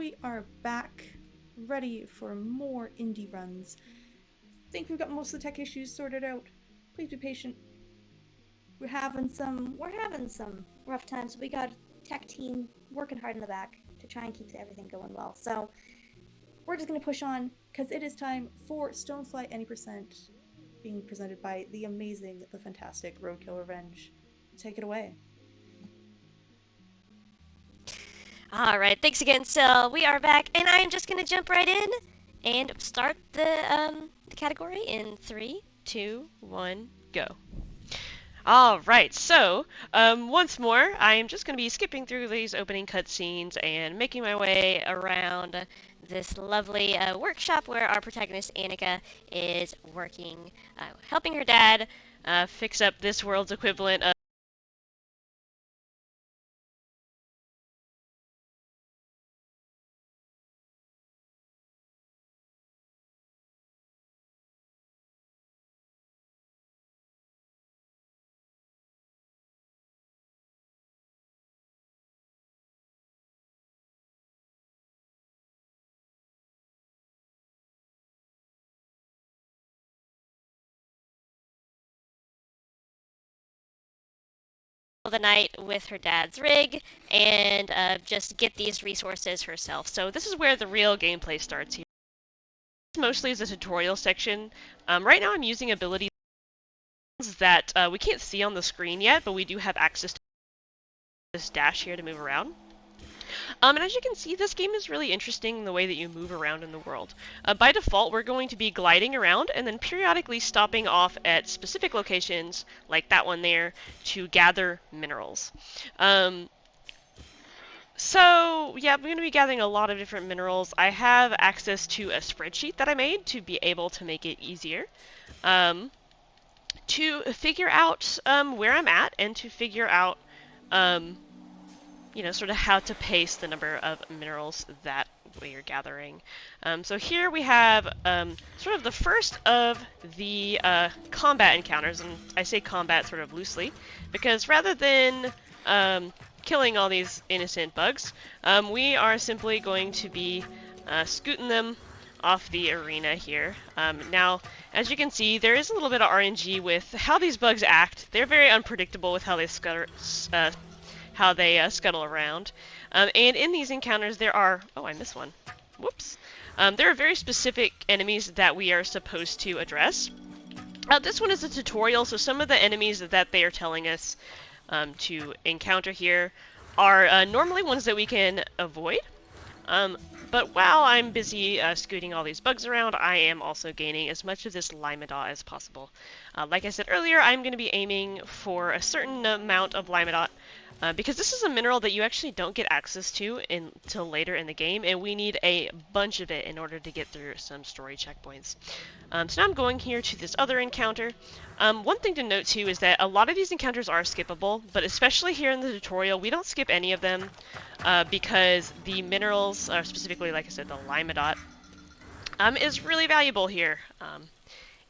we are back, ready for more indie runs. Think we've got most of the tech issues sorted out. Please be patient. We're having some rough times. We got a tech team working hard in the back to try and keep everything going well. So we're just gonna push on because it is time for Stonefly Any Percent, being presented by the amazing, the fantastic RoadkillRevenge. Take it away. Alright, thanks again. So we are back, and I'm just gonna jump right in and start the category in 3, 2, 1, go. Alright, so once more, I am just going to be skipping through these opening cutscenes and making my way around this lovely workshop where our protagonist Annika is working, helping her dad fix up this world's equivalent of the night with her dad's rig and just get these resources herself. So this is where the real gameplay starts here. Mostly is a tutorial section. Right now I'm using abilities that we can't see on the screen yet, but we do have access to this dash here to move around. And as you can see, this game is really interesting in the way that you move around in the world. By default, we're going to be gliding around and then periodically stopping off at specific locations, like that one there, to gather minerals. So, yeah, I'm going to be gathering a lot of different minerals. I have access to a spreadsheet that I made to be able to make it easier to figure out where I'm at and to figure out sort of how to pace the number of minerals that we are gathering. So here we have sort of the first of the combat encounters, and I say combat sort of loosely, because rather than killing all these innocent bugs, we are simply going to be scooting them off the arena here. Now, as you can see, there is a little bit of RNG with how these bugs act. They're very unpredictable with how they scuttle around. And in these encounters there are... Oh, I missed one. Whoops. There are very specific enemies that we are supposed to address. This one is a tutorial, so some of the enemies that they are telling us to encounter here are normally ones that we can avoid. But while I'm busy scooting all these bugs around, I am also gaining as much of this Limedot as possible. Like I said earlier, I'm going to be aiming for a certain amount of Limedot, because this is a mineral that you actually don't get access to until later in the game, and we need a bunch of it in order to get through some story checkpoints. So now I'm going here to this other encounter. One thing to note too is that a lot of these encounters are skippable, but especially here in the tutorial, we don't skip any of them because the minerals, specifically, like I said, the Limedot, is really valuable here.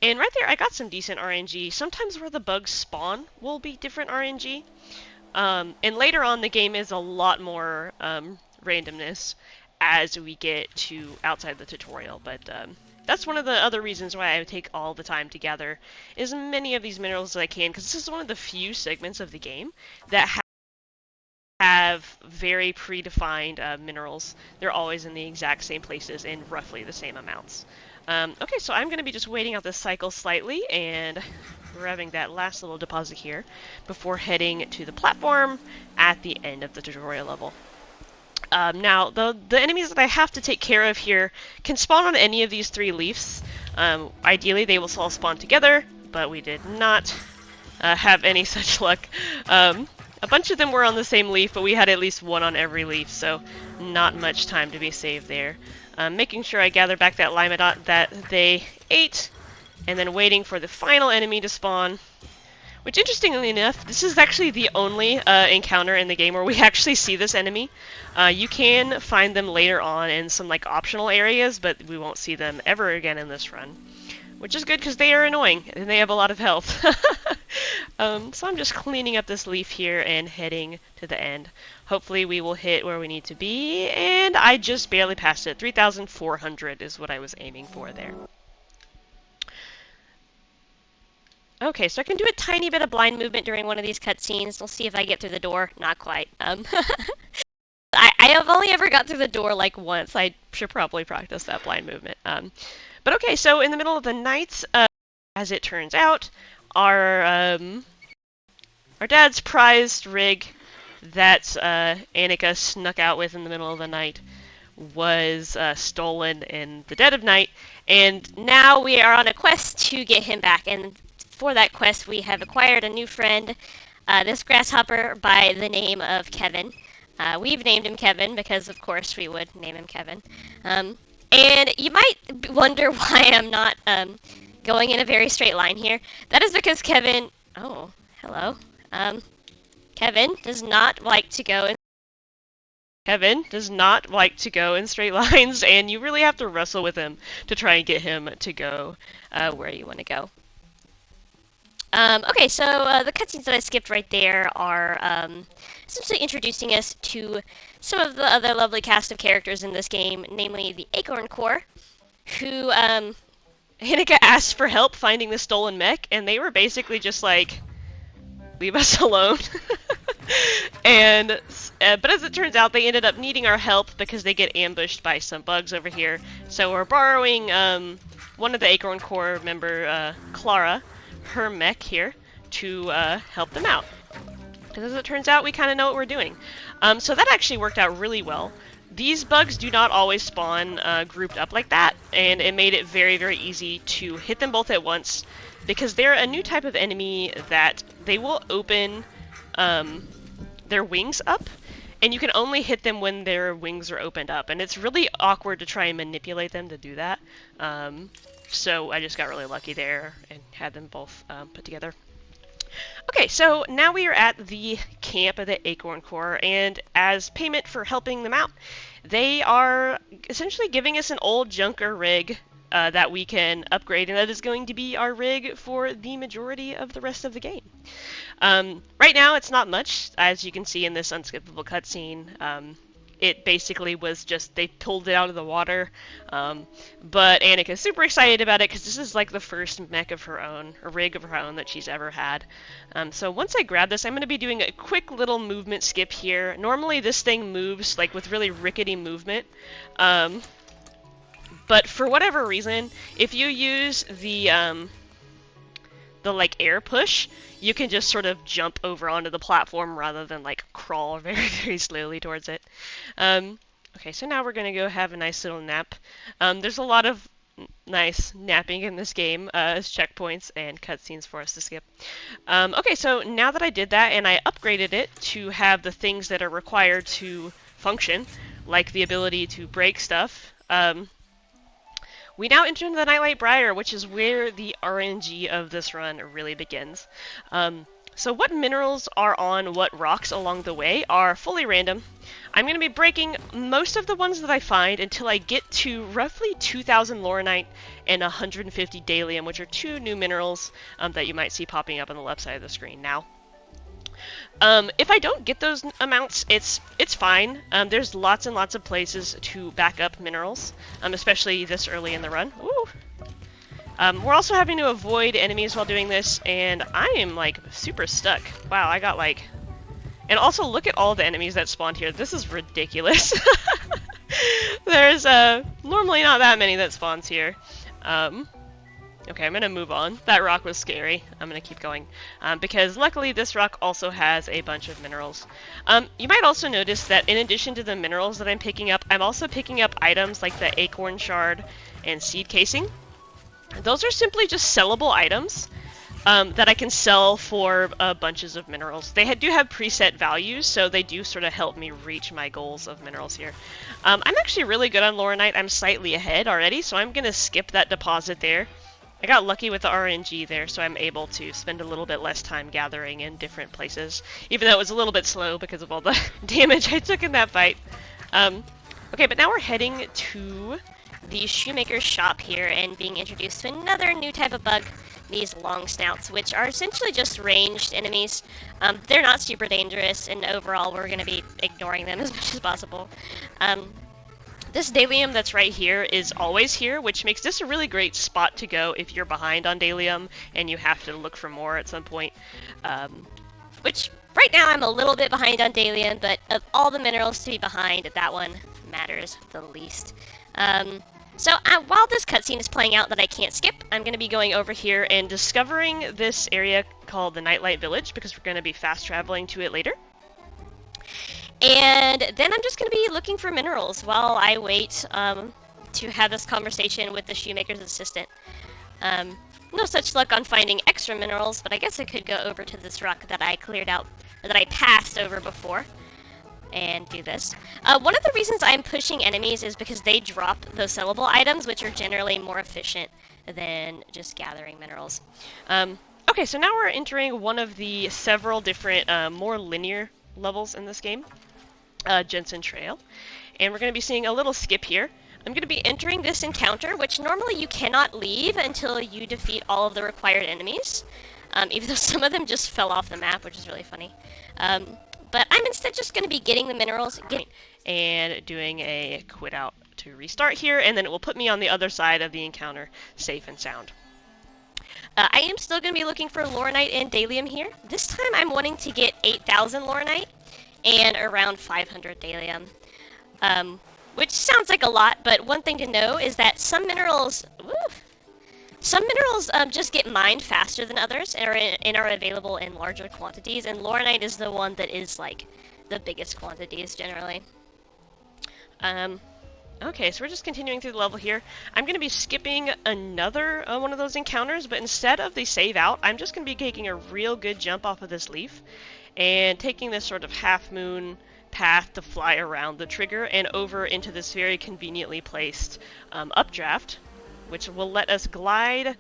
And right there, I got some decent RNG. Sometimes where the bugs spawn will be different RNG. And later on, the game is a lot more randomness as we get to outside the tutorial. But that's one of the other reasons why I take all the time to gather as many of these minerals as I can, because this is one of the few segments of the game that have very predefined minerals. They're always in the exact same places in roughly the same amounts. Okay, so I'm going to be just waiting out this cycle slightly and grabbing that last little deposit here before heading to the platform at the end of the tutorial level. Now, the enemies that I have to take care of here can spawn on any of these 3 leaves. Ideally, they will all spawn together, but we did not have any such luck. A bunch of them were on the same leaf, but we had at least one on every leaf, so not much time to be saved there. Making sure I gather back that Limedot that they ate, and then waiting for the final enemy to spawn. Which, interestingly enough, this is actually the only encounter in the game where we actually see this enemy. You can find them later on in some optional areas, but we won't see them ever again in this run. Which is good because they are annoying, and they have a lot of health. So I'm just cleaning up this leaf here and heading to the end. Hopefully we will hit where we need to be, and I just barely passed it. 3,400 is what I was aiming for there. Okay, so I can do a tiny bit of blind movement during one of these cutscenes. We'll see if I get through the door. Not quite. I have only ever got through the door like once. I should probably practice that blind movement. But okay, so in the middle of the night, as it turns out, our dad's prized rig that Annika snuck out with in the middle of the night was stolen in the dead of night, and now we are on a quest to get him back. And for that quest, we have acquired a new friend, this grasshopper by the name of Kevin. We've named him Kevin because, of course, we would name him Kevin. And you might wonder why I'm not going in a very straight line here. That is because Kevin... Oh, hello. Kevin does not like to go in... Kevin does not like to go in straight lines, and you really have to wrestle with him to try and get him to go where you want to go. Okay, so the cutscenes that I skipped right there are essentially introducing us to some of the other lovely cast of characters in this game, namely the Acorn Corps, who Annika asked for help finding the stolen mech, and they were basically just like, leave us alone. And but as it turns out, they ended up needing our help because they get ambushed by some bugs over here. So we're borrowing one of the Acorn Corps member, Clara, her mech here, to help them out. Because as it turns out, we kind of know what we're doing. So that actually worked out really well. These bugs do not always spawn grouped up like that, and it made it very, very easy to hit them both at once, because they're a new type of enemy that they will open their wings up, and you can only hit them when their wings are opened up, and it's really awkward to try and manipulate them to do that. So I just got really lucky there and had them both put together. Okay, so now we are at the camp of the Acorn Corps, and as payment for helping them out, they are essentially giving us an old junker rig that we can upgrade, and that is going to be our rig for the majority of the rest of the game. Right now, it's not much, as you can see in this unskippable cutscene. It basically was just, they pulled it out of the water, but Annika's super excited about it because this is like the first mech of her own, a rig of her own that she's ever had. So once I grab this, I'm going to be doing a quick little movement skip here. Normally this thing moves like with really rickety movement, but for whatever reason, if you use the like air push, you can just sort of jump over onto the platform rather than like crawl very, very slowly towards it. Okay, so now we're gonna go have a nice little nap. There's a lot of nice napping in this game as checkpoints and cutscenes for us to skip. Okay, so now that I did that and I upgraded it to have the things that are required to function, like the ability to break stuff, we now enter into the Nightlight Briar, which is where the RNG of this run really begins. So what minerals are on what rocks along the way are fully random. I'm going to be breaking most of the ones that I find until I get to roughly 2,000 Lauronite and 150 Dalium, which are two new minerals that you might see popping up on the left side of the screen now. If I don't get those amounts, it's fine. There's lots and lots of places to back up minerals, especially this early in the run. Ooh. We're also having to avoid enemies while doing this, and I am like super stuck. Wow, I got like... And also look at all the enemies that spawned here. This is ridiculous. There's normally not that many that spawns here. Okay, I'm gonna move on. That rock was scary. I'm gonna keep going. Because luckily this rock also has a bunch of minerals. You might also notice that in addition to the minerals that I'm picking up, I'm also picking up items like the acorn shard and seed casing. Those are simply just sellable items that I can sell for bunches of minerals. They do have preset values, so they do sort of help me reach my goals of minerals here. I'm actually really good on Lauronite. I'm slightly ahead already, so I'm gonna skip that deposit there. I got lucky with the RNG there, so I'm able to spend a little bit less time gathering in different places, even though it was a little bit slow because of all the damage I took in that fight. Okay, but now we're heading to the shoemaker's shop here and being introduced to another new type of bug these long snouts, which are essentially just ranged enemies. They're not super dangerous, and overall we're going to be ignoring them as much as possible. This Dalium that's right here is always here, which makes this a really great spot to go if you're behind on Dalium and you have to look for more at some point. Which, right now I'm a little bit behind on Dalium, but of all the minerals to be behind, that one matters the least. While this cutscene is playing out that I can't skip, I'm going to be going over here and discovering this area called the Nightlight Village, because we're going to be fast traveling to it later. And then I'm just going to be looking for minerals while I wait to have this conversation with the shoemaker's assistant. No such luck on finding extra minerals, but I guess I could go over to this rock that I cleared out, or that I passed over before, and do this. One of the reasons I'm pushing enemies is because they drop those sellable items, which are generally more efficient than just gathering minerals. Okay, so now we're entering one of the several different, more linear levels in this game, Jensen Trail, and we're going to be seeing a little skip here. I'm going to be entering this encounter, which normally you cannot leave until you defeat all of the required enemies, even though some of them just fell off the map, which is really funny. But I'm instead just going to be getting the minerals, and doing a quit out to restart here, and then it will put me on the other side of the encounter, safe and sound. I am still going to be looking for Lauronite and Dalium here. This time I'm wanting to get 8,000 Lauronite and around 500 Dalium. Which sounds like a lot, but one thing to know is that some minerals just get mined faster than others and are available in larger quantities, and Lauronite is the one that is like the biggest quantities generally. Okay, so we're just continuing through the level here. I'm going to be skipping another one of those encounters, but instead of the save out, I'm just going to be taking a real good jump off of this leaf and taking this sort of half-moon path to fly around the trigger and over into this very conveniently placed updraft, which will let us glide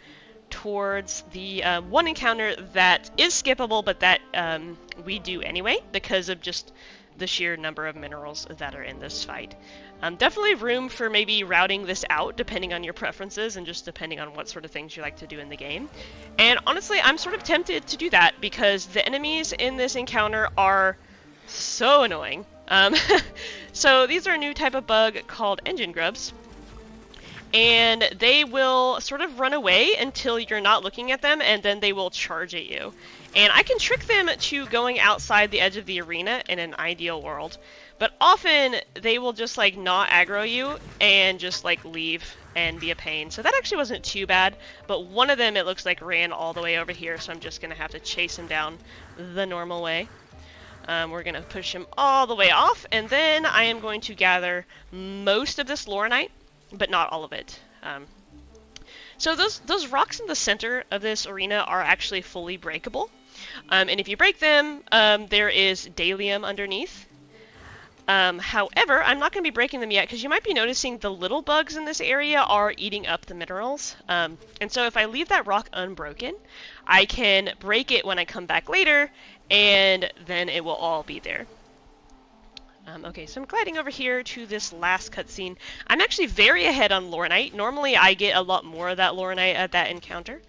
towards the one encounter that is skippable, but that we do anyway because of just the sheer number of minerals that are in this fight. Definitely room for maybe routing this out depending on your preferences and just depending on what sort of things you like to do in the game. And honestly, I'm sort of tempted to do that because the enemies in this encounter are so annoying. So these are a new type of bug called engine grubs, and they will sort of run away until you're not looking at them, and then they will charge at you. And I can trick them to going outside the edge of the arena in an ideal world, but often they will just like not aggro you and just like leave and be a pain. So that actually wasn't too bad, but one of them it looks like ran all the way over here, so I'm just gonna have to chase him down the normal way. We're going to push him all the way off, and then I am going to gather most of this Lauronite, but not all of it. So those rocks in the center of this arena are actually fully breakable. And if you break them, there is Dalium underneath. However, I'm not going to be breaking them yet, because you might be noticing the little bugs in this area are eating up the minerals. And so if I leave that rock unbroken, I can break it when I come back later, and then it will all be there. Okay, so I'm gliding over here to this last cutscene. I'm actually very ahead on Lauronite. Normally I get a lot more of that Lauronite at that encounter.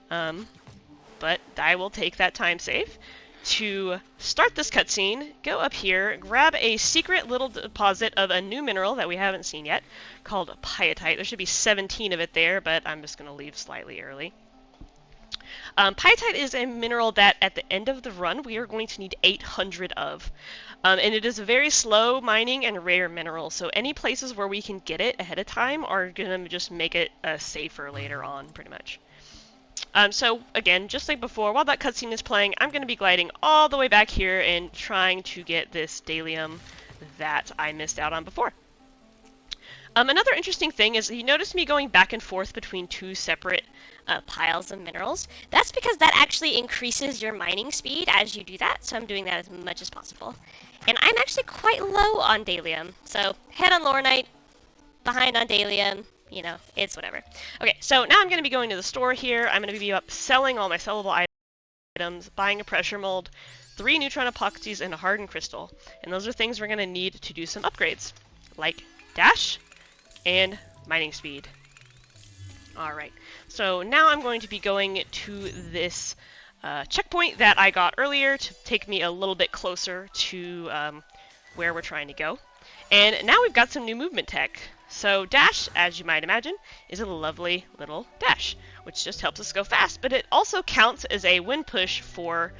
But I will take that time save to start this cutscene, go up here, grab a secret little deposit of a new mineral that we haven't seen yet, called Pyatite. There should be 17 of it there, but I'm just going to leave slightly early. Pyatite is a mineral that at the end of the run we are going to need 800 of. And it is a very slow mining and rare mineral, so any places where we can get it ahead of time are going to just make it safer later on, pretty much. So again, just like before, while that cutscene is playing, I'm going to be gliding all the way back here and trying to get this Dalium that I missed out on before. Another interesting thing is you notice me going back and forth between two separate piles of minerals. That's because that actually increases your mining speed as you do that, so I'm doing that as much as possible. And I'm actually quite low on Dalium, so head on Lauronite, behind on Dalium, you know, it's whatever. Okay, so now I'm going to be going to the store here. I'm going to be selling all my sellable items, buying a pressure mold, 3 neutron epoxies, and a hardened crystal. And those are things we're going to need to do some upgrades, like dash and mining speed. Alright, so now I'm going to be going to this checkpoint that I got earlier to take me a little bit closer to where we're trying to go. And now we've got some new movement tech. So dash, as you might imagine, is a lovely little dash, which just helps us go fast, but it also counts as a wind push for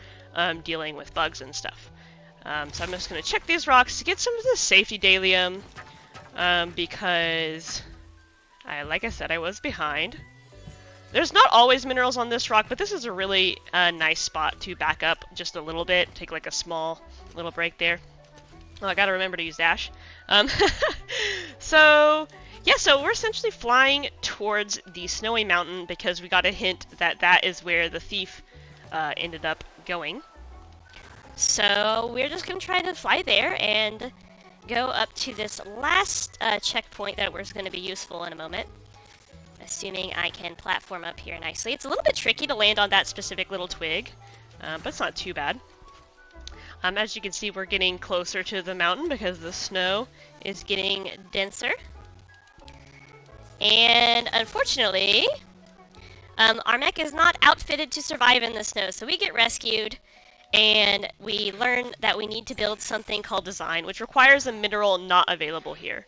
dealing with bugs and stuff. So I'm just going to check these rocks to get some of the safety dalium, because, like I said, I was behind. There's not always minerals on this rock, but this is a really nice spot to back up just a little bit, take like a small little break there. Oh, I gotta remember to use dash. So we're essentially flying towards the snowy mountain because we got a hint that that is where the thief ended up going. So we're just gonna try to fly there and go up to this last checkpoint that was gonna be useful in a moment. Assuming I can platform up here nicely. It's a little bit tricky to land on that specific little twig, but it's not too bad. As you can see, we're getting closer to the mountain because the snow is getting denser. And unfortunately, our mech is not outfitted to survive in the snow, so we get rescued, and we learn that we need to build something called design, which requires a mineral not available here.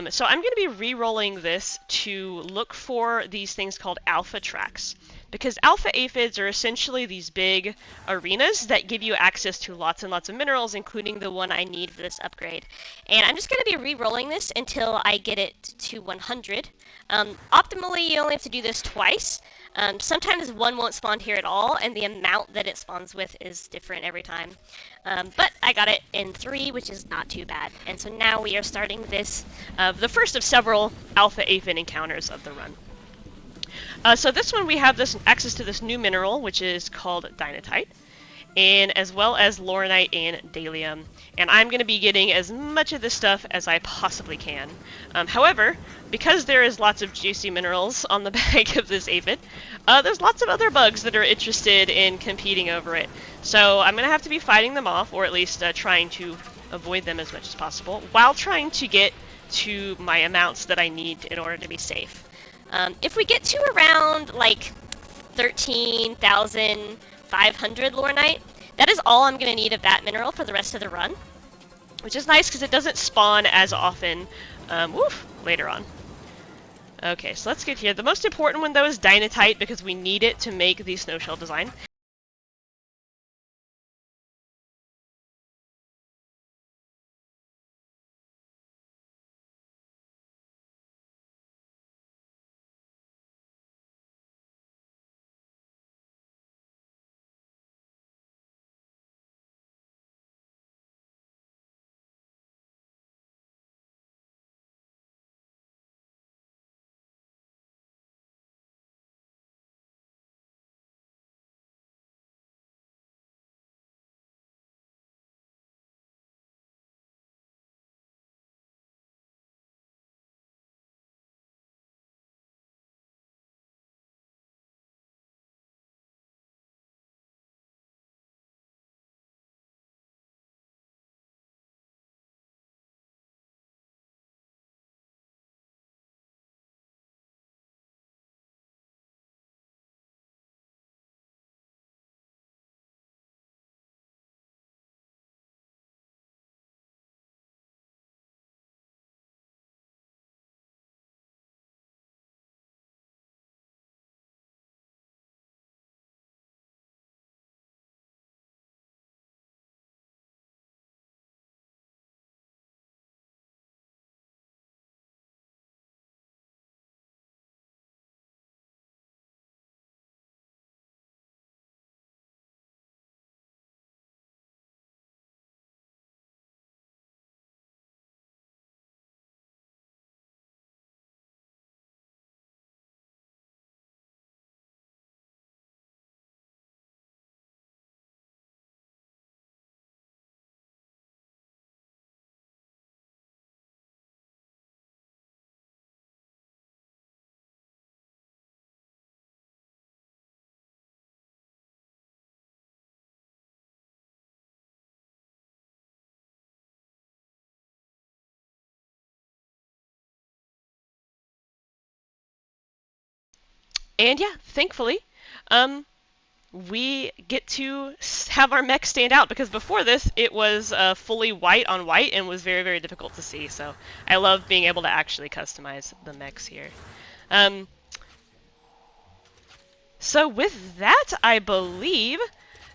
So I'm going to be re-rolling this to look for these things called alpha tracks, because alpha aphids are essentially these big arenas that give you access to lots and lots of minerals, including the one I need for this upgrade. And I'm just going to be re-rolling this until I get it to 100. Optimally, you only have to do this twice. Sometimes one won't spawn here at all, and the amount that it spawns with is different every time. But I got it in 3, which is not too bad. And so now we are starting this, the first of several alpha aphid encounters of the run. So this one we have this access to this new mineral, which is called dynatite, and as well as laurinite and dalium. And I'm going to be getting as much of this stuff as I possibly can. However, because there is lots of juicy minerals on the back of this aphid, there's lots of other bugs that are interested in competing over it. So I'm going to have to be fighting them off, or at least trying to avoid them as much as possible, while trying to get to my amounts that I need in order to be safe. If we get to around like 13,500 laurinite, that is all I'm going to need of that mineral for the rest of the run, which is nice because it doesn't spawn as often later on. Okay, so let's get here. The most important one, though, is dynatite because we need it to make the snow shell design. And yeah, thankfully, we get to have our mech stand out, because before this it was fully white on white and was very, very difficult to see. So I love being able to actually customize the mechs here. So with that, I believe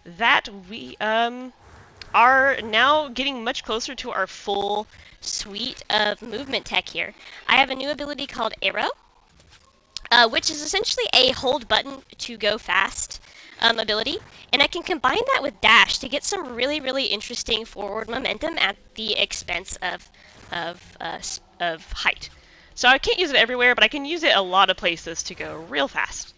that we are now getting much closer to our full suite of movement tech here. I have a new ability called Arrow, which is essentially a hold button to go fast ability, and I can combine that with dash to get some really, really interesting forward momentum at the expense of height. So I can't use it everywhere, but I can use it a lot of places to go real fast.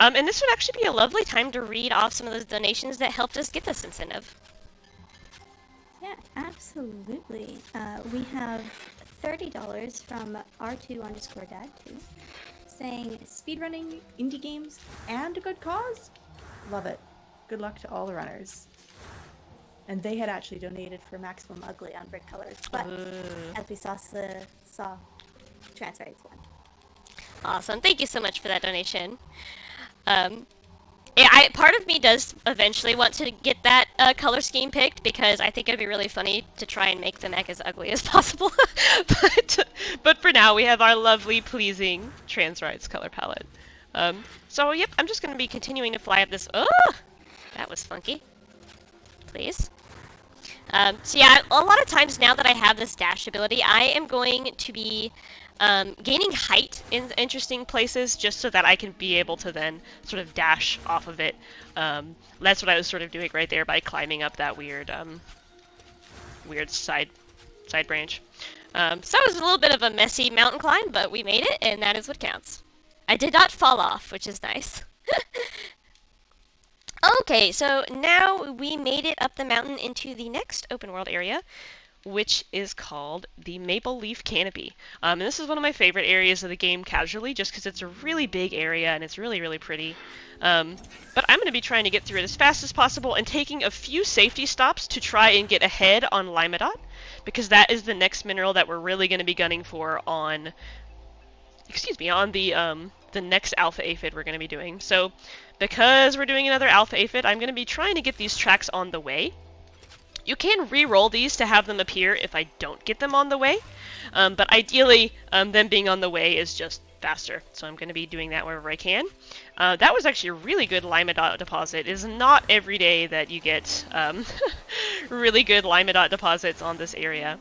And this would actually be a lovely time to read off some of those donations that helped us get this incentive. Yeah, absolutely. We have $30 from R2_Dad2 saying Speedrunning, indie games, and a good cause? Love it. Good luck to all the runners. And they had actually donated for Maximum Ugly on Brick Colors, but as we saw transfer rates won. Awesome. Thank you so much for that donation. Part of me does eventually want to get that color scheme picked, because I think it'd be really funny to try and make the mech as ugly as possible. but for now, we have our lovely, pleasing trans rights color palette. So yep, I'm just going to be continuing to fly up this. Oh, that was funky. Please. So yeah, a lot of times now that I have this dash ability, I am going to be gaining height in interesting places, just so that I can be able to then sort of dash off of it. That's what I was sort of doing right there by climbing up that weird side branch. So it was a little bit of a messy mountain climb, but we made it, and that is what counts. I did not fall off, which is nice. Okay, so now we made it up the mountain into the next open world area, which is called the Maple Leaf Canopy. And this is one of my favorite areas of the game casually, just because it's a really big area and it's really, really pretty. But I'm going to be trying to get through it as fast as possible and taking a few safety stops to try and get ahead on Limedot, because that is the next mineral that we're really going to be gunning for on, on the next Alpha Aphid we're going to be doing. So because we're doing another Alpha Aphid, I'm going to be trying to get these tracks on the way. You can re-roll these to have them appear if I don't get them on the way, but ideally them being on the way is just faster, so I'm going to be doing that wherever I can. That was actually a really good Limedot deposit. It is not every day that you get really good Limedot deposits on this area.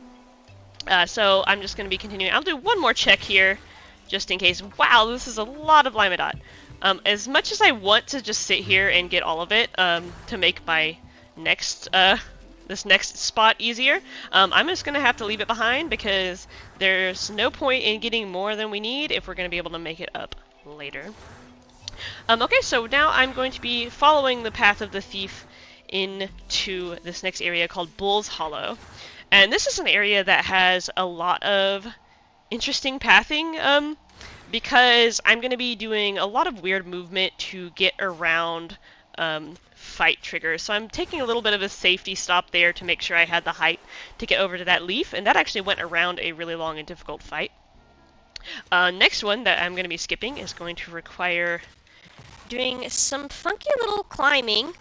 So I'm just going to be continuing. I'll do one more check here, just in case. Wow, this is a lot of Limedot. As much as I want to just sit here and get all of it to make my next this next spot easier, I'm just going to have to leave it behind, because there's no point in getting more than we need if we're going to be able to make it up later. Okay, so now I'm going to be following the path of the thief into this next area called Bull's Hollow. And this is an area that has a lot of interesting pathing, because I'm going to be doing a lot of weird movement to get around fight triggers. So I'm taking a little bit of a safety stop there to make sure I had the height to get over to that leaf, and that actually went around a really long and difficult fight. Next one that I'm going to be skipping is going to require doing some funky little climbing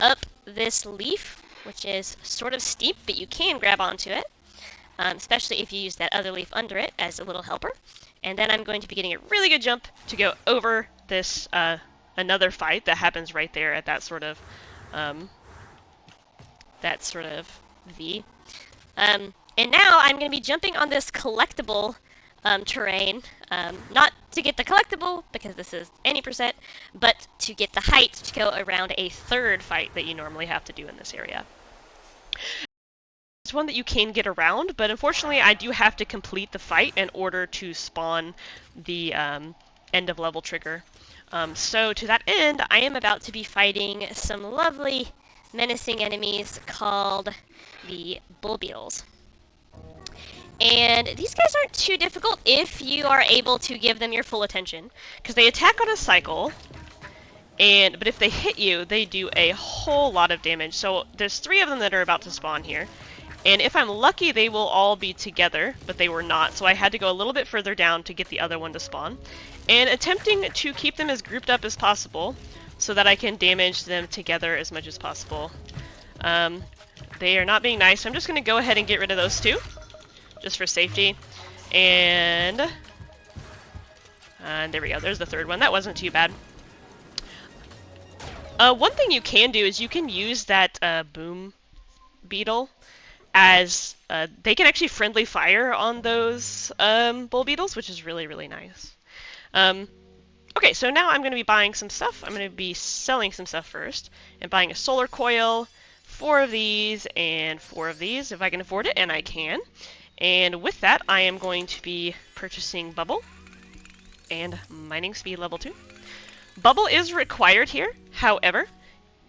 up this leaf, which is sort of steep, but you can grab onto it, especially if you use that other leaf under it as a little helper. And then I'm going to be getting a really good jump to go over this another fight that happens right there at that sort of V. And now I'm going to be jumping on this collectible terrain, not to get the collectible, because this is any percent, but to get the height to go around a third fight that you normally have to do in this area. It's one that you can get around, but unfortunately I do have to complete the fight in order to spawn the end of level trigger. So to that end, I am about to be fighting some lovely menacing enemies called the Bull Beetles. And these guys aren't too difficult if you are able to give them your full attention, because they attack on a cycle, but if they hit you, they do a whole lot of damage. So there's 3 of them that are about to spawn here, And if I'm lucky, they will all be together, but they were not, so I had to go a little bit further down to get the other one to spawn. And attempting to keep them as grouped up as possible, so that I can damage them together as much as possible. They are not being nice, so I'm just going to go ahead and get rid of those two, just for safety. And there we go, there's the third one. That wasn't too bad. One thing you can do is you can use that boom beetle as they can actually friendly fire on those bull beetles, which is really, really nice. Okay, so now I'm going to be buying some stuff. I'm going to be selling some stuff first, and buying a solar coil, 4 of these, and 4 of these, if I can afford it, and I can. And with that, I am going to be purchasing bubble, and mining speed level 2. Bubble is required here, however,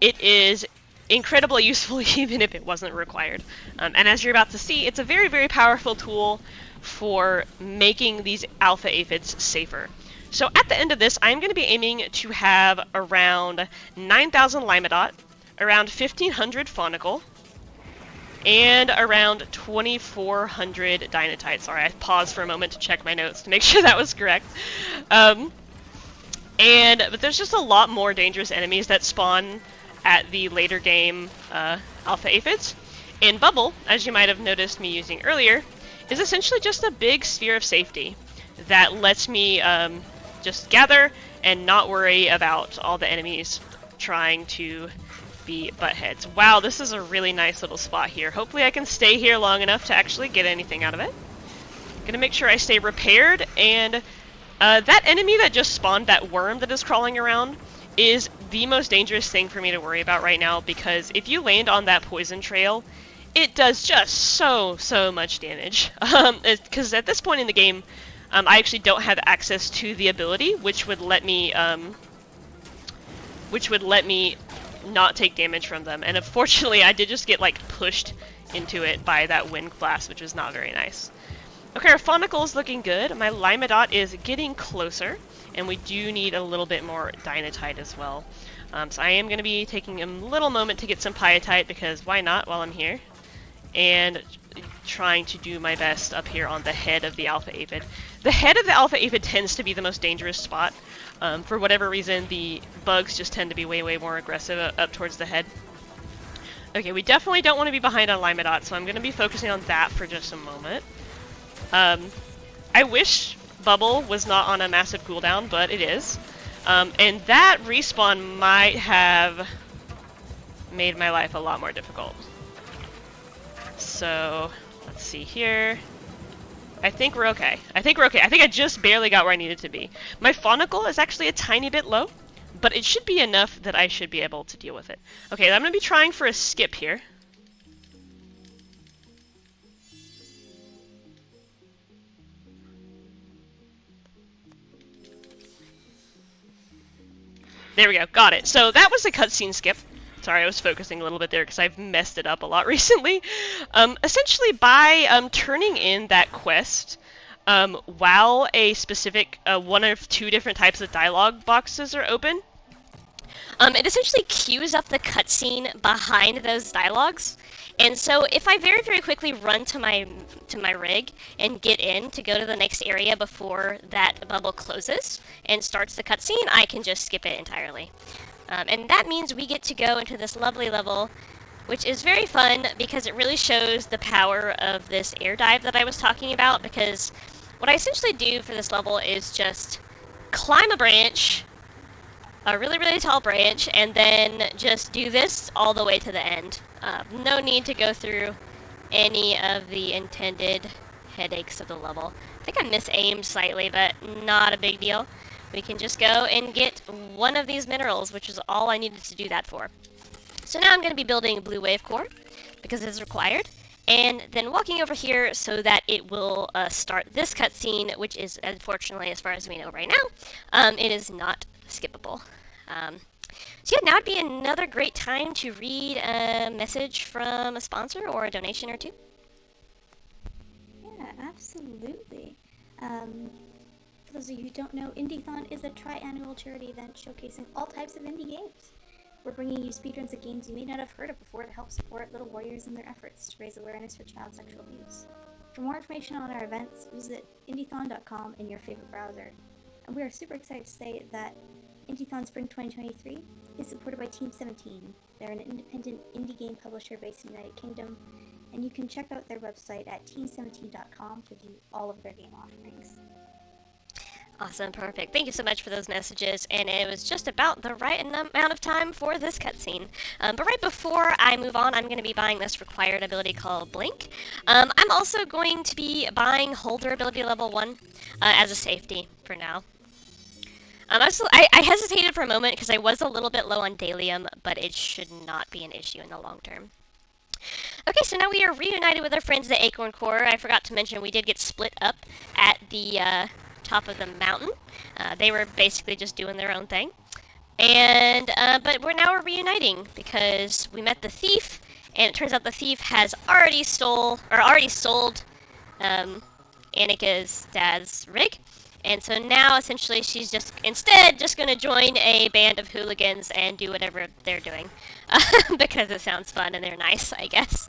it is incredibly useful even if it wasn't required. And as you're about to see, it's a very, very powerful tool for making these alpha aphids safer. So at the end of this, I'm going to be aiming to have around 9,000 Limedot, around 1,500 Faunicle, and around 2,400 Dynatite. Sorry, I paused for a moment to check my notes to make sure that was correct. But there's just a lot more dangerous enemies that spawn at the later game alpha aphids. And Bubble, as you might have noticed me using earlier, is essentially just a big sphere of safety that lets me just gather and not worry about all the enemies trying to be buttheads. Wow, this is a really nice little spot here. Hopefully I can stay here long enough to actually get anything out of it. Gonna make sure I stay repaired, and that enemy that just spawned, that worm that is crawling around, is the most dangerous thing for me to worry about right now, because if you land on that poison trail, it does just so much damage. Because at this point in the game, I actually don't have access to the ability, which would let me not take damage from them. And unfortunately, I did just get like pushed into it by that wind blast, which was not very nice. Okay, our Faunicle is looking good. My Limedot is getting closer, and we do need a little bit more Dynatite as well. So I am going to be taking a little moment to get some Pyetite, because why not while I'm here? And trying to do my best up here on the head of the alpha aphid. The head of the alpha aphid tends to be the most dangerous spot. For whatever reason, the bugs just tend to be way more aggressive up towards the head. Okay, we definitely don't want to be behind on Limedot, so I'm going to be focusing on that for just a moment. I wish Bubble was not on a massive cooldown, but it is. And that respawn might have made my life a lot more difficult. So, let's see here. I think we're okay. I think I just barely got where I needed to be. My Faunicle is actually a tiny bit low, but it should be enough that I should be able to deal with it. Okay, I'm going to be trying for a skip here. There we go, got it. So that was a cutscene skip. Sorry, I was focusing a little bit there because I've messed it up a lot recently. Essentially, by turning in that quest, while a specific one of 2 different types of dialogue boxes are open, it essentially queues up the cutscene behind those dialogues. And so if I very, very quickly run to my rig and get in to go to the next area before that bubble closes and starts the cutscene, I can just skip it entirely. And that means we get to go into this lovely level, which is very fun because it really shows the power of this air dive that I was talking about, because what I essentially do for this level is just climb a branch, a really, really tall branch, and then just do this all the way to the end. No need to go through any of the intended headaches of the level. I think I misaimed slightly, but not a big deal. We can just go and get one of these minerals, which is all I needed to do that for. So now I'm going to be building a blue wave core, because it is required, and then walking over here so that it will start this cutscene, which is, unfortunately, as far as we know right now, it is not skippable. So yeah, now would be another great time to read a message from a sponsor or a donation or 2. Yeah, absolutely. For those of you who don't know, Indiethon is a tri-annual charity event showcasing all types of indie games. We're bringing you speedruns of games you may not have heard of before to help support little warriors in their efforts to raise awareness for child sexual abuse. For more information on our events, visit Indiethon.com in your favorite browser. And we are super excited to say that Indiethon Spring 2023 is supported by Team 17. They're an independent indie game publisher based in the United Kingdom, and you can check out their website at team17.com to view all of their game offerings. Awesome, perfect. Thank you so much for those messages, and it was just about the right amount of time for this cutscene. But right before I move on, I'm going to be buying this required ability called Blink. I'm also going to be buying Holder ability level 1 as a safety for now. I hesitated for a moment because I was a little bit low on Dalium, but it should not be an issue in the long term. Okay, so now we are reunited with our friends at Acorn Core. I forgot to mention we did get split up at the top of the mountain. They were basically just doing their own thing. And, but we're reuniting because we met the thief, and it turns out the thief has already sold Annika's dad's rig. And so now, essentially, she's instead just going to join a band of hooligans and do whatever they're doing. Because it sounds fun and they're nice, I guess.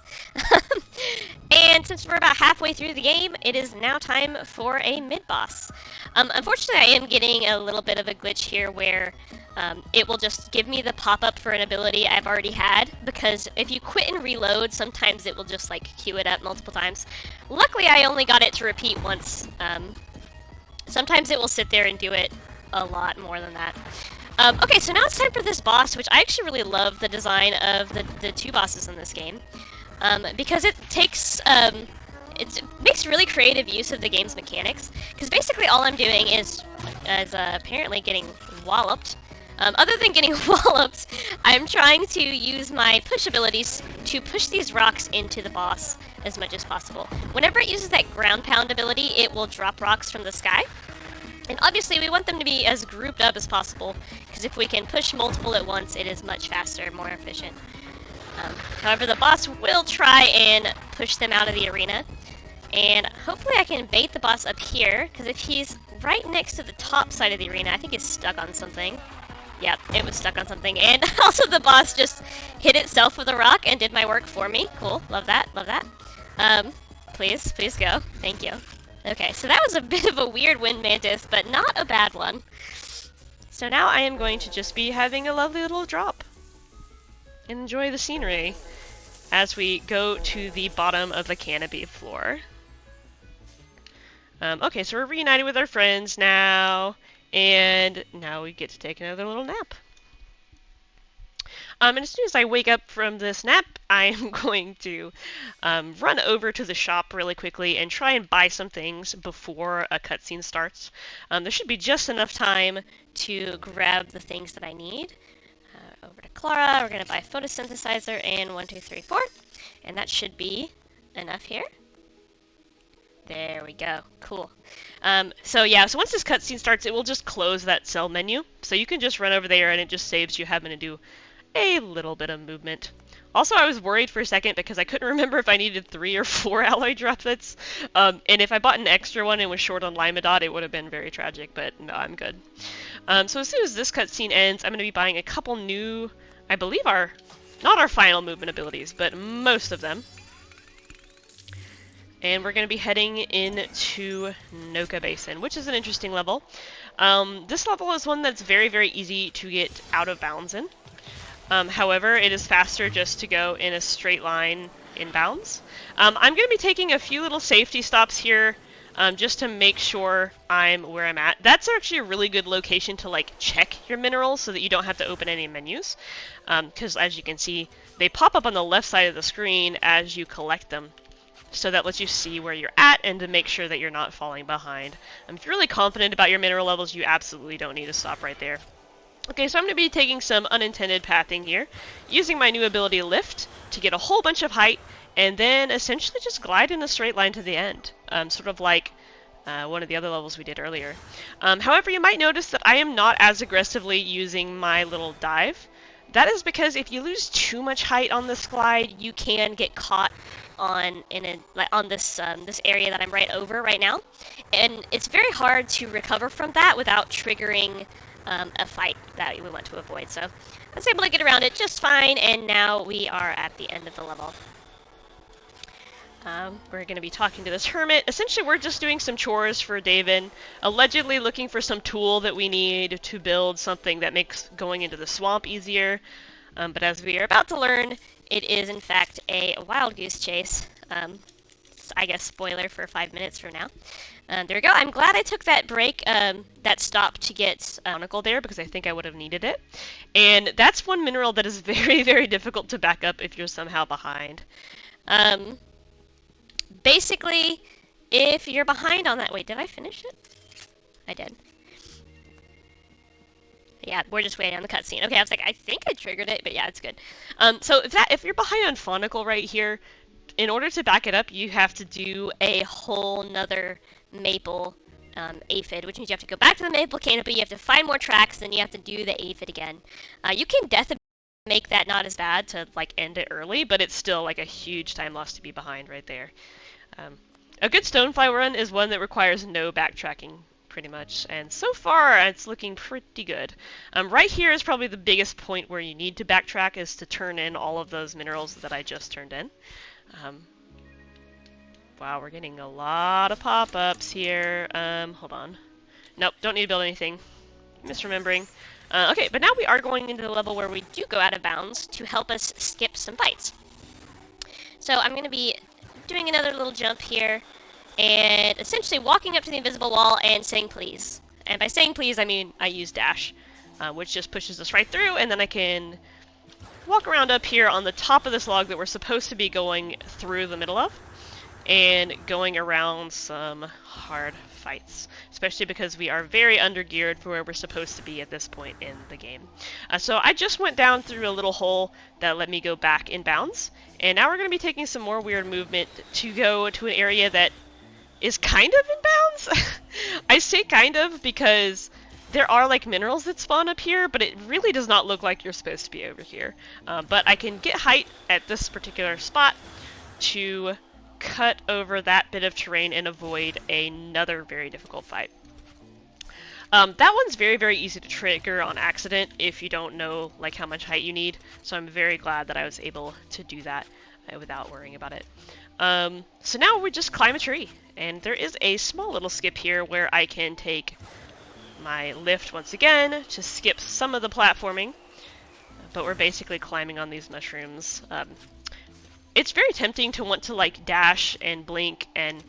And since we're about halfway through the game, it is now time for a mid-boss. Unfortunately, I am getting a little bit of a glitch here where it will just give me the pop-up for an ability I've already had, because if you quit and reload, sometimes it will just, queue it up multiple times. Luckily, I only got it to repeat once. Sometimes it will sit there and do it a lot more than that. Okay, so now it's time for this boss, which I actually really love the design of the two bosses in this game. Because it makes really creative use of the game's mechanics. Because basically all I'm doing is apparently getting walloped. Other than getting walloped, I'm trying to use my push abilities to push these rocks into the boss as much as possible. Whenever it uses that ground pound ability, it will drop rocks from the sky. And obviously we want them to be as grouped up as possible, because if we can push multiple at once, it is much faster, more efficient. However, the boss will try and push them out of the arena. And hopefully I can bait the boss up here, because if he's right next to the top side of the arena, I think he's stuck on something. Yep, it was stuck on something. And also the boss just hit itself with a rock and did my work for me. Cool, love that, love that. Please go. Thank you. Okay, so that was a bit of a weird wind mantis, but not a bad one. So now I am going to just be having a lovely little drop. Enjoy the scenery as we go to the bottom of the canopy floor. Okay, so we're reunited with our friends now, and now we get to take another little nap. And as soon as I wake up from this nap, I am going to run over to the shop really quickly and try and buy some things before a cutscene starts. There should be just enough time to grab the things that I need. Over to Clara, we're going to buy a photosynthesizer and 1, 2, 3, 4. And that should be enough here. There we go. Cool. So once this cutscene starts, it will just close that cell menu. So you can just run over there and it just saves you having to do a little bit of movement. Also, I was worried for a second because I couldn't remember if I needed 3 or 4 alloy droplets. And if I bought an extra one and was short on Limadot, it would have been very tragic, but no, I'm good. So as soon as this cutscene ends, I'm going to be buying a couple new, I believe not our final movement abilities, but most of them. And we're going to be heading into Noka Basin, which is an interesting level. This level is one that's very, very easy to get out of bounds in. However, it is faster just to go in a straight line inbounds. I'm going to be taking a few little safety stops here just to make sure I'm where I'm at. That's actually a really good location to check your minerals so that you don't have to open any menus. Because as you can see, they pop up on the left side of the screen as you collect them. So that lets you see where you're at and to make sure that you're not falling behind. If you're really confident about your mineral levels, you absolutely don't need to stop right there. Okay, so I'm going to be taking some unintended pathing here, using my new ability Lift to get a whole bunch of height, and then essentially just glide in a straight line to the end, sort of like one of the other levels we did earlier. However, you might notice that I am not as aggressively using my little dive. That is because if you lose too much height on this glide, you can get caught on this area that I'm right over right now, and it's very hard to recover from that without triggering a fight that we want to avoid. So I was able to get around it just fine, and now we are at the end of the level. We're going to be talking to this hermit. Essentially, we're just doing some chores for David, allegedly looking for some tool that we need to build something that makes going into the swamp easier. But as we are about to learn, it is in fact a wild goose chase. I guess spoiler for 5 minutes from now. There we go. I'm glad I took that break, that stop to get Barnacle there, because I think I would have needed it. And that's one mineral that is very, very difficult to back up if you're somehow behind. Basically, if you're behind on that... Wait, did I finish it? I did. Yeah, we're just waiting on the cutscene. Okay, I was like, I think I triggered it, but yeah, it's good. So if you're behind on Faunicle right here, in order to back it up, you have to do a whole nother maple aphid, which means you have to go back to the maple canopy, you have to find more tracks, then you have to do the aphid again. You can definitely make that not as bad to like end it early, but it's still like a huge time loss to be behind right there. A good Stonefly run is one that requires no backtracking, pretty much, and so far it's looking pretty good. Right here is probably the biggest point where you need to backtrack, is to turn in all of those minerals that I just turned in. Wow, we're getting a lot of pop-ups here. Hold on. Nope, don't need to build anything. Misremembering. Okay, but now we are going into the level where we do go out of bounds to help us skip some fights. So I'm going to be doing another little jump here, and essentially walking up to the invisible wall and saying please. And by saying please, I mean I use dash, which just pushes us right through, and then I can walk around up here on the top of this log that we're supposed to be going through the middle of, and going around some hard fights, especially because we are very undergeared for where we're supposed to be at this point in the game. So I just went down through a little hole that let me go back in bounds, and now we're going to be taking some more weird movement to go to an area that is kind of in bounds. I say kind of because there are like minerals that spawn up here, but it really does not look like you're supposed to be over here. But I can get height at this particular spot to cut over that bit of terrain and avoid another very difficult fight. That one's very, very easy to trigger on accident if you don't know like how much height you need, so I'm very glad that I was able to do that without worrying about it. So now we just climb a tree, and there is a small little skip here where I can take my lift once again to skip some of the platforming, but we're basically climbing on these mushrooms. It's very tempting to want to like dash and blink and,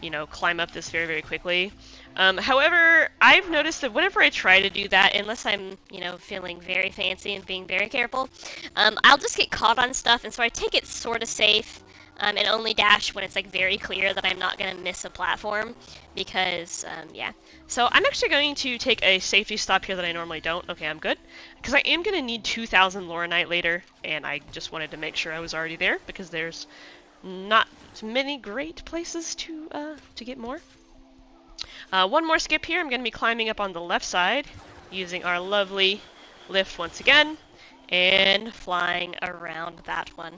you know, climb up this very, very quickly. However, I've noticed that whenever I try to do that, unless I'm, you know, feeling very fancy and being very careful, I'll just get caught on stuff, and so I take it sort of safe, and only dash when it's like very clear that I'm not going to miss a platform, because, yeah. So I'm actually going to take a safety stop here that I normally don't. Okay, I'm good. Because I am going to need 2,000 Lauronite later, and I just wanted to make sure I was already there, because there's not many great places to get more. One more skip here. I'm going to be climbing up on the left side, using our lovely lift once again, and flying around that one.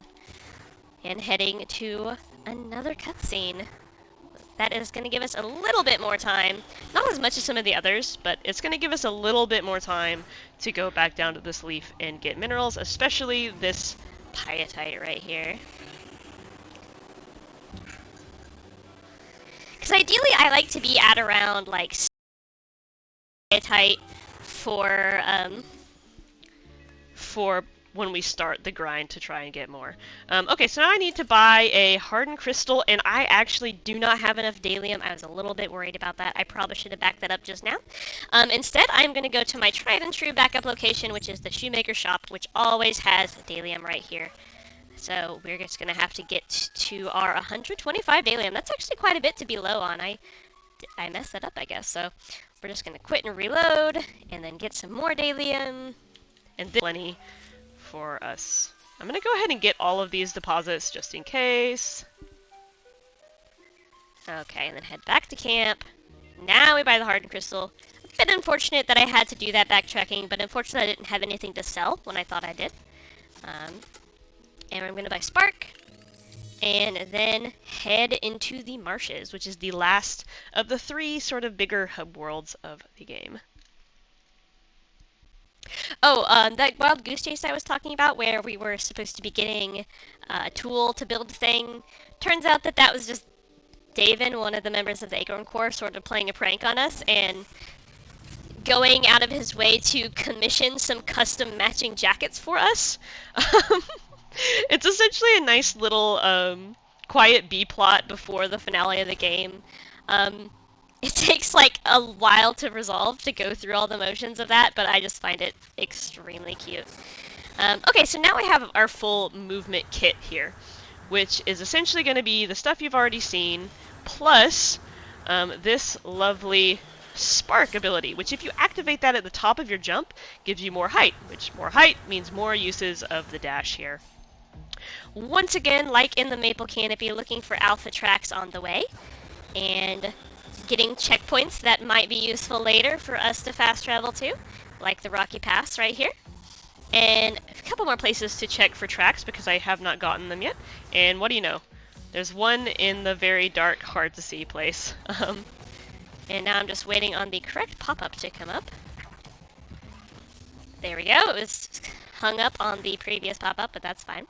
And heading to another cutscene. That is going to give us a little bit more time. Not as much as some of the others, but it's going to give us a little bit more time to go back down to this leaf and get minerals, especially this pyetite right here. Because ideally I like to be at around like pyetite for when we start the grind to try and get more. Okay, so now I need to buy a hardened crystal, and I actually do not have enough Dalium. I was a little bit worried about that. I probably should have backed that up just now. Instead, I'm going to go to my tried and true backup location, which is the shoemaker shop, which always has Dalium right here. So we're just going to have to get to our 125 Dalium. That's actually quite a bit to be low on. I messed that up, I guess. So we're just going to quit and reload, and then get some more Dalium, and then plenty for us. I'm going to go ahead and get all of these deposits just in case. Okay, and then head back to camp. Now we buy the hardened crystal. A bit unfortunate that I had to do that backtracking, but unfortunately I didn't have anything to sell when I thought I did. And I'm going to buy Spark, and then head into the marshes, which is the last of the 3 sort of bigger hub worlds of the game. Oh, that wild goose chase I was talking about, where we were supposed to be getting a tool to build a thing. Turns out that that was just Davin, one of the members of the Acorn Corps, sort of playing a prank on us and going out of his way to commission some custom matching jackets for us. It's essentially a nice little quiet B plot before the finale of the game. It takes like a while to resolve, to go through all the motions of that, but I just find it extremely cute. Okay, so now we have our full movement kit here, which is essentially going to be the stuff you've already seen, plus this lovely spark ability, which if you activate that at the top of your jump, gives you more height, which more height means more uses of the dash here. Once again, like in the Maple Canopy, looking for alpha tracks on the way, and getting checkpoints that might be useful later for us to fast travel to, like the Rocky Pass right here. And a couple more places to check for tracks because I have not gotten them yet. And what do you know? There's one in the very dark, hard to see place. And now I'm just waiting on the correct pop-up to come up. There we go. It was hung up on the previous pop-up, but that's fine.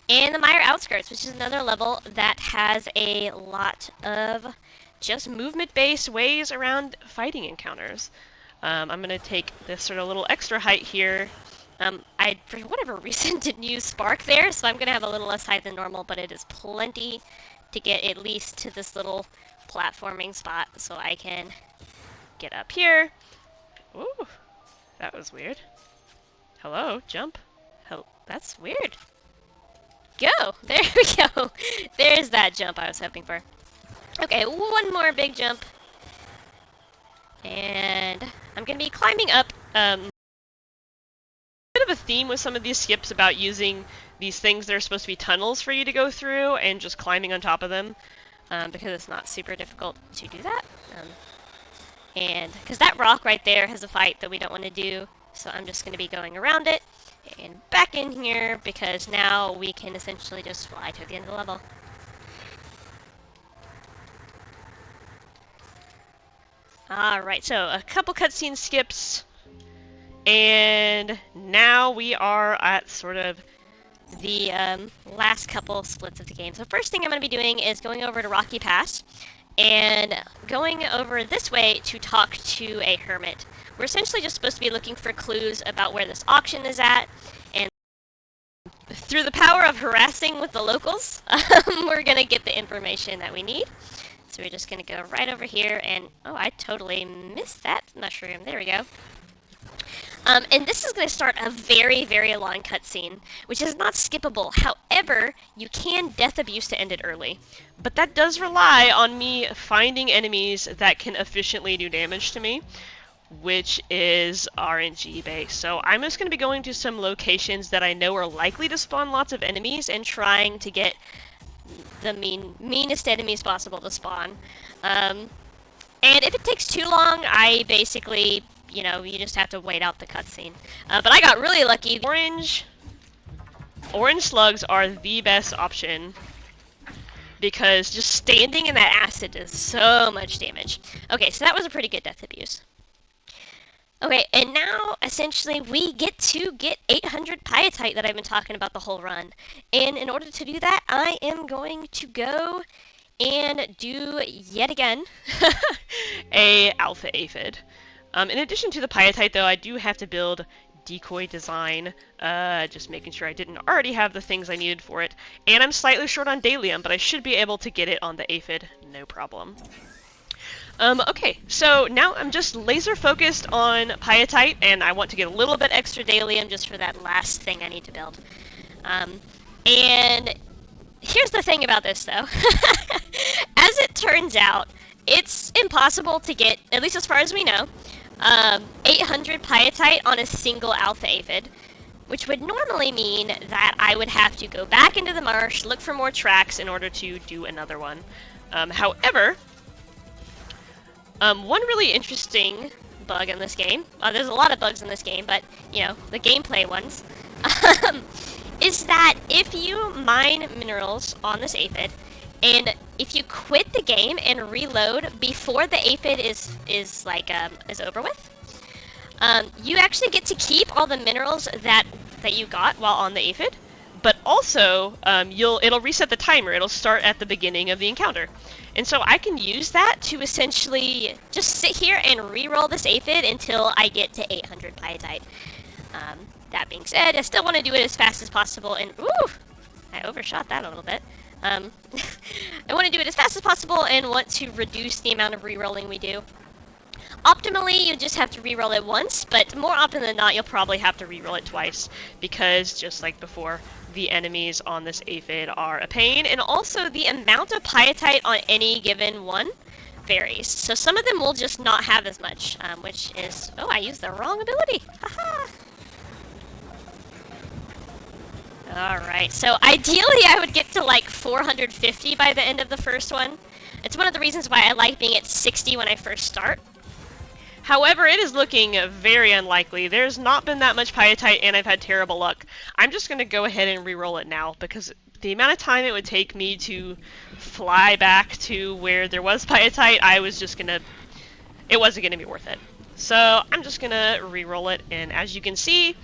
And the Mire Outskirts, which is another level that has a lot of just movement-based ways around fighting encounters. I'm going to take this sort of little extra height here. I, for whatever reason, didn't use Spark there, so I'm going to have a little less height than normal, but it is plenty to get at least to this little platforming spot, so I can get up here. Ooh, that was weird. Hello, jump. That's weird. Go! There we go! There's that jump I was hoping for. Okay, one more big jump. And I'm going to be climbing up. Bit of a theme with some of these skips about using these things that are supposed to be tunnels for you to go through and just climbing on top of them, because it's not super difficult to do that. And because that rock right there has a fight that we don't want to do, so I'm just going to be going around it and back in here, because now we can essentially just fly to the end of the level. Alright, so a couple cutscene skips, and now we are at sort of the last couple splits of the game. So first thing I'm going to be doing is going over to Rocky Pass, and going over this way to talk to a hermit. We're essentially just supposed to be looking for clues about where this auction is at, and through the power of harassing with the locals, we're going to get the information that we need. So we're just going to go right over here, and oh, I totally missed that mushroom. There we go. And this is going to start a very, very long cutscene, which is not skippable. However, you can death abuse to end it early. But that does rely on me finding enemies that can efficiently do damage to me, which is RNG based. So I'm just going to be going to some locations that I know are likely to spawn lots of enemies and trying to get the meanest enemies possible to spawn. And if it takes too long, I basically, you know, you just have to wait out the cutscene. But I got really lucky. Orange slugs are the best option, because just standing in that acid does so much damage. Okay, so that was a pretty good death abuse. Okay, and now, essentially, we get to get 800 Pyatite that I've been talking about the whole run. And in order to do that, I am going to go and do, yet again, a Alpha Aphid. In addition to the Pyatite, though, I do have to build decoy design, just making sure I didn't already have the things I needed for it. And I'm slightly short on Dalium, but I should be able to get it on the Aphid, no problem. Okay, so now I'm just laser focused on Pyatite, and I want to get a little bit extra Dalium just for that last thing I need to build. And here's the thing about this, though. As it turns out, it's impossible to get, at least as far as we know, 800 Pyatite on a single Alpha Aphid, which would normally mean that I would have to go back into the marsh, look for more tracks in order to do another one. However, one really interesting bug in this game, there's a lot of bugs in this game, but, you know, the gameplay ones, is that if you mine minerals on this aphid, and if you quit the game and reload before the aphid is over with, you actually get to keep all the minerals that you got while on the aphid, but also it'll reset the timer. It'll start at the beginning of the encounter. And so I can use that to essentially just sit here and re-roll this aphid until I get to 800 biotite. That being said, I still want to do it as fast as possible, and ooh, I overshot that a little bit. I want to do it as fast as possible and want to reduce the amount of re-rolling we do. Optimally, you just have to re-roll it once, but more often than not, you'll probably have to re-roll it twice, because just like before, the enemies on this aphid are a pain, and also the amount of biotite on any given one varies. So some of them will just not have as much, which is... Oh, I used the wrong ability! Haha! Alright, so ideally I would get to like 450 by the end of the first one. It's one of the reasons why I like being at 60 when I first start. However, it is looking very unlikely. There's not been that much biotite, and I've had terrible luck. I'm just going to go ahead and re-roll it now, because the amount of time it would take me to fly back to where there was biotite, it wasn't going to be worth it. So I'm just going to re-roll it, and as you can see,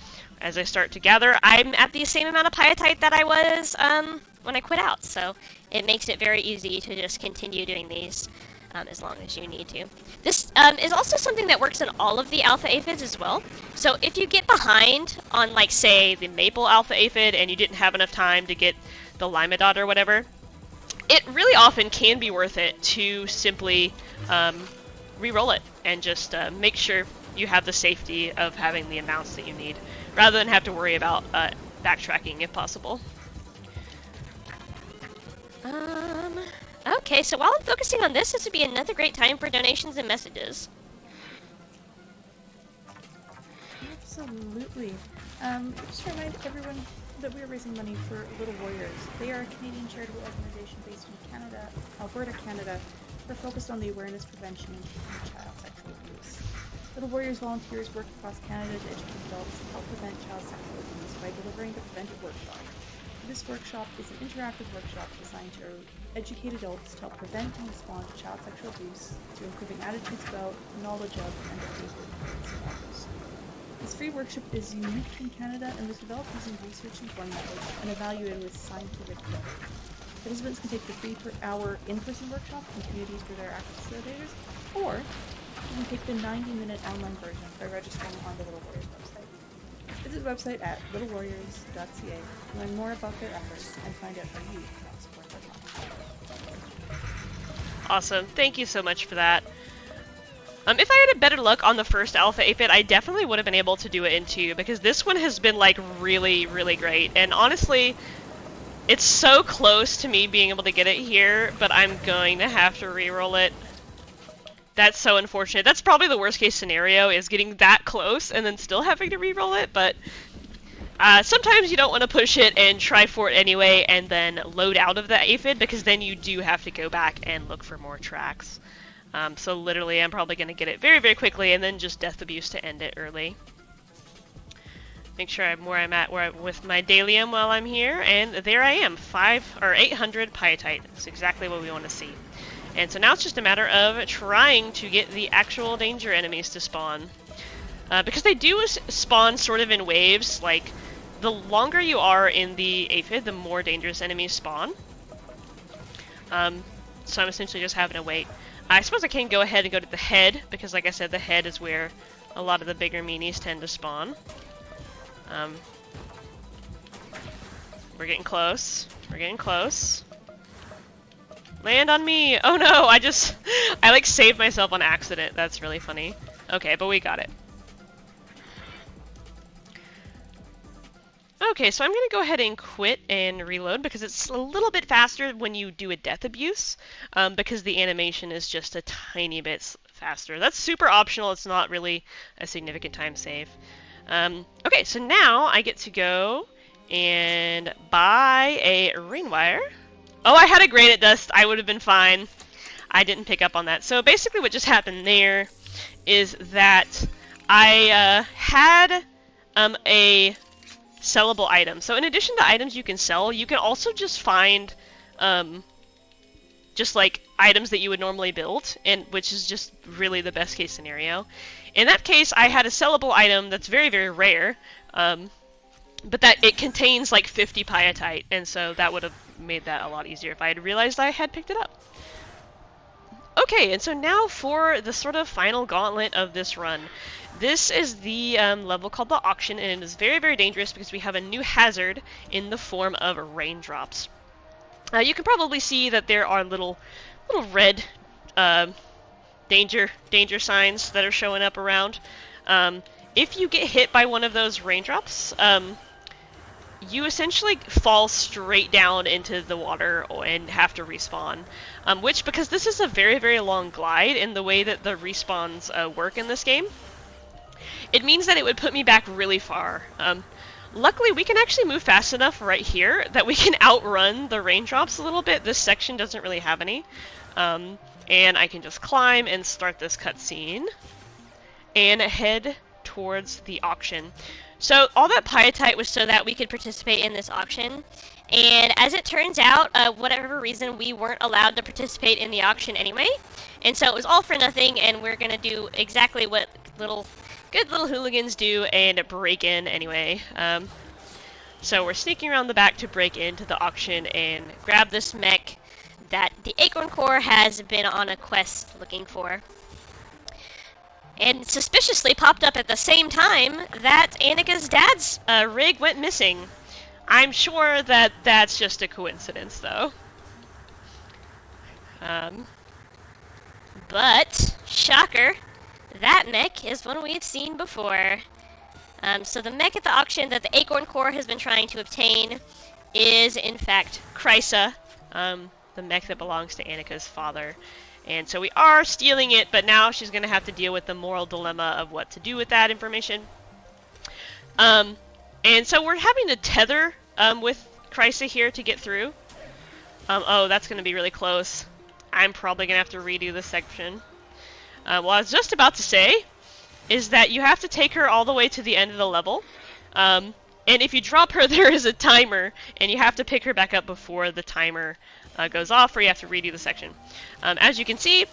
as I start to gather, I'm at the same amount of biotite that I was when I quit out, so it makes it very easy to just continue doing these as long as you need to. This is also something that works in all of the alpha aphids as well. So if you get behind on, like, say, The maple alpha aphid and you didn't have enough time to get the limedot or whatever, it really often can be worth it to simply re-roll it and just make sure you have the safety of having the amounts that you need, rather than have to worry about backtracking if possible. Okay, so while I'm focusing on this would be another great time for donations and messages. Absolutely. Just to remind everyone that we are raising money for Little Warriors. They are a Canadian charitable organization based in Canada, Alberta, Canada. They're focused on the awareness, prevention, and treatment of child sexual abuse. Little Warriors volunteers work across Canada to educate adults to help prevent child sexual abuse by delivering the preventive workshop. This workshop is an interactive workshop designed to educate adults to help prevent and respond to child sexual abuse through improving attitudes about, knowledge of, and behavior of survivors. This free workshop is unique in Canada and was developed using research-informed methods and evaluated with scientific method. Participants can take the 3-hour in-person workshop in communities where there are active facilitators, or you can take the 90-minute online version by registering on the Little Warriors website. Visit the website at littlewarriors.ca to learn more about their efforts and find out how you can support their cause. Awesome. Thank you so much for that. If I had a better luck on the first alpha aphid, I definitely would have been able to do it in 2, because this one has been like really, really great. And honestly, it's so close to me being able to get it here, but I'm going to have to re-roll it. That's so unfortunate. That's probably the worst case scenario, is getting that close and then still having to re-roll it, but sometimes you don't want to push it and try for it anyway and then load out of the aphid, because then you do have to go back and look for more tracks. So literally I'm probably going to get it very, very quickly and then just death abuse to end it early. Make sure I'm where I'm at with my Dalium while I'm here, and there I am, 800 biotite. That's exactly what we want to see. And so now it's just a matter of trying to get the actual danger enemies to spawn. Because they do spawn sort of in waves, like, the longer you are in the aphid, the more dangerous enemies spawn. So I'm essentially just having to wait. I suppose I can go ahead and go to the head, because like I said, the head is where a lot of the bigger meanies tend to spawn. We're getting close. We're getting close. Land on me! Oh no, I like saved myself on accident. That's really funny. Okay, but we got it. Okay, so I'm gonna go ahead and quit and reload, because it's a little bit faster when you do a death abuse, because the animation is just a tiny bit faster. That's super optional, it's not really a significant time save. Okay, so now I get to go and buy a rain wire. Oh, I had a granite dust. I would have been fine. I didn't pick up on that. So basically what just happened there is that I had a sellable item. So in addition to items you can sell, you can also just find just like items that you would normally build, and which is just really the best case scenario. In that case, I had a sellable item that's very, very rare, but that it contains like 50 pyatite, and so that would have made that a lot easier if I had realized I had picked it up. Okay, and so now for the sort of final gauntlet of this run. This is the level called the Auction, and it is very, very dangerous because we have a new hazard in the form of raindrops. You can probably see that there are little red danger signs that are showing up around. If you get hit by one of those raindrops, you essentially fall straight down into the water and have to respawn. Which, because this is a very, very long glide in the way that the respawns work in this game, it means that it would put me back really far. Luckily, we can actually move fast enough right here that we can outrun the raindrops a little bit. This section doesn't really have any. And I can just climb and start this cutscene and head towards the auction. So all that pyatite was so that we could participate in this auction. And as it turns out, whatever reason, we weren't allowed to participate in the auction anyway. And so it was all for nothing, and we're going to do exactly what good little hooligans do and break in anyway. So we're sneaking around the back to break into the auction and grab this mech that the Acorn Corps has been on a quest looking for. And suspiciously popped up at the same time that Annika's dad's rig went missing. I'm sure that that's just a coincidence, though. But, shocker, that mech is one we had seen before. So the mech at the auction that the Acorn Corps has been trying to obtain is, in fact, Chrysa, the mech that belongs to Annika's father. And so we are stealing it, but now she's going to have to deal with the moral dilemma of what to do with that information. And so we're having to tether with Chrysa here to get through. Oh, that's going to be really close. I'm probably going to have to redo this section. What I was just about to say is that you have to take her all the way to the end of the level. And if you drop her, there is a timer, and you have to pick her back up before the timer goes off, or you have to redo the section. As you can see,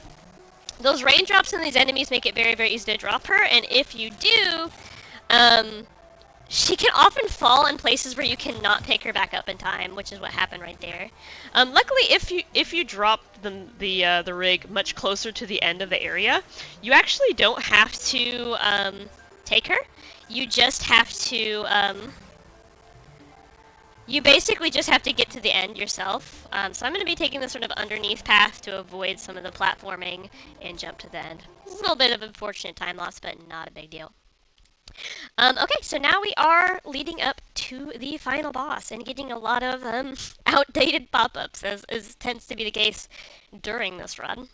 those raindrops in these enemies make it very, very easy to drop her, and if you do, she can often fall in places where you cannot pick her back up in time, which is what happened right there. Luckily, if you drop the rig much closer to the end of the area, you actually don't have to take her. You just have to you basically just have to get to the end yourself. So I'm going to be taking this sort of underneath path to avoid some of the platforming and jump to the end. It's a little bit of unfortunate time loss, but not a big deal. Okay, so now we are leading up to the final boss and getting a lot of outdated pop-ups, as tends to be the case during this run.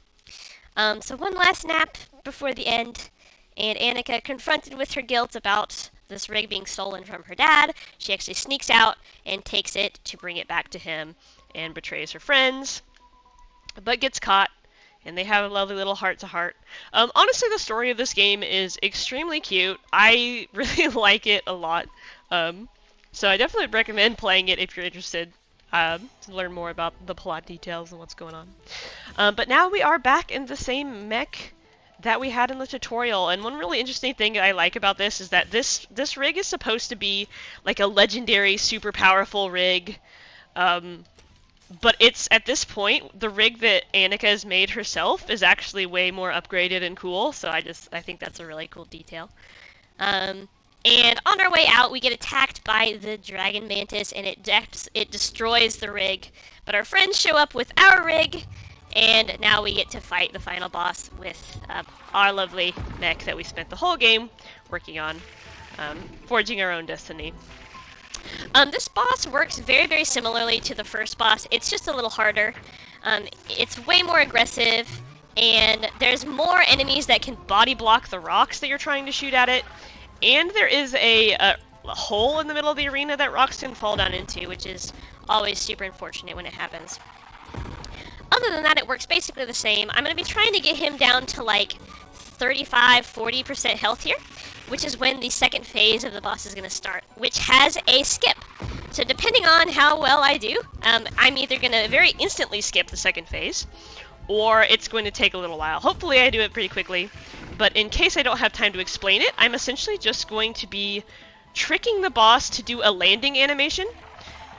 So one last nap before the end, and Annika, confronted with her guilt about this rig being stolen from her dad, she actually sneaks out and takes it to bring it back to him and betrays her friends, but gets caught, and they have a lovely little heart-to-heart. Honestly, the story of this game is extremely cute. I really like it a lot. So I definitely recommend playing it if you're interested to learn more about the plot details and what's going on. But now we are back in the same mech that we had in the tutorial, and one really interesting thing I like about this is that this rig is supposed to be like a legendary, super powerful rig. But it's, at this point, the rig that Annika has made herself is actually way more upgraded and cool, so I think that's a really cool detail. And on our way out, we get attacked by the Dragon Mantis, and it destroys the rig. But our friends show up with our rig, and now we get to fight the final boss with our lovely mech that we spent the whole game working on, forging our own destiny. This boss works very, very similarly to the first boss. It's just a little harder. It's way more aggressive, and there's more enemies that can body block the rocks that you're trying to shoot at it. And there is a hole in the middle of the arena that rocks can fall down into, which is always super unfortunate when it happens. Other than that, it works basically the same. I'm going to be trying to get him down to like 35-40% health here, which is when the second phase of the boss is going to start, which has a skip. So depending on how well I do, I'm either going to very instantly skip the second phase, or it's going to take a little while. Hopefully I do it pretty quickly, but in case I don't have time to explain it, I'm essentially just going to be tricking the boss to do a landing animation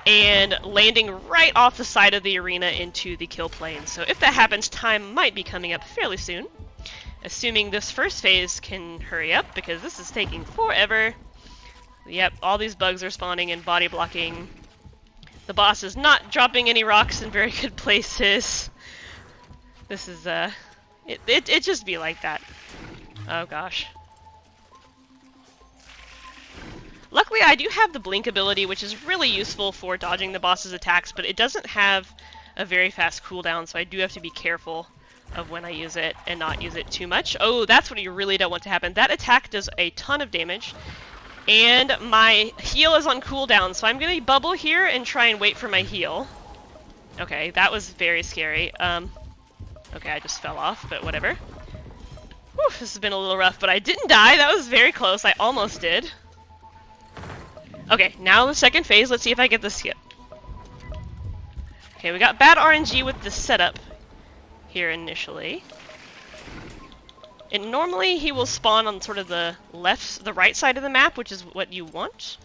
and landing right off the side of the arena into the kill plane. So if that happens, time might be coming up fairly soon, assuming this first phase can hurry up, because this is taking forever. Yep, all these bugs are spawning and body blocking. The boss is not dropping any rocks in very good places. This is, it just be like that. Oh gosh. Luckily, I do have the blink ability, which is really useful for dodging the boss's attacks, but it doesn't have a very fast cooldown, so I do have to be careful of when I use it and not use it too much. Oh, that's what you really don't want to happen. That attack does a ton of damage, and my heal is on cooldown, so I'm gonna bubble here and try and wait for my heal. Okay, that was very scary. Okay, I just fell off, but whatever. Whew, this has been a little rough, but I didn't die. That was very close. I almost did. Okay, now the second phase. Let's see if I get the skip. Okay, we got bad RNG with the setup here initially. And normally he will spawn on sort of the right side of the map, which is what you want.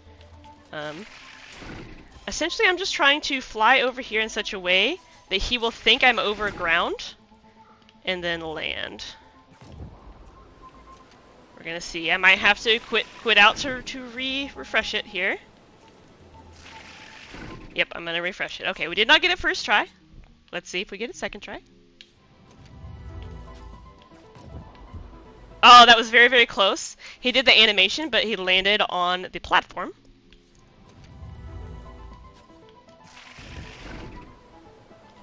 Essentially, I'm just trying to fly over here in such a way that he will think I'm over ground and then land. We're gonna see. I might have to quit out to refresh it here. Yep, I'm gonna refresh it. Okay, we did not get it first try. Let's see if we get it second try. Oh, that was very, very close. He did the animation, but he landed on the platform.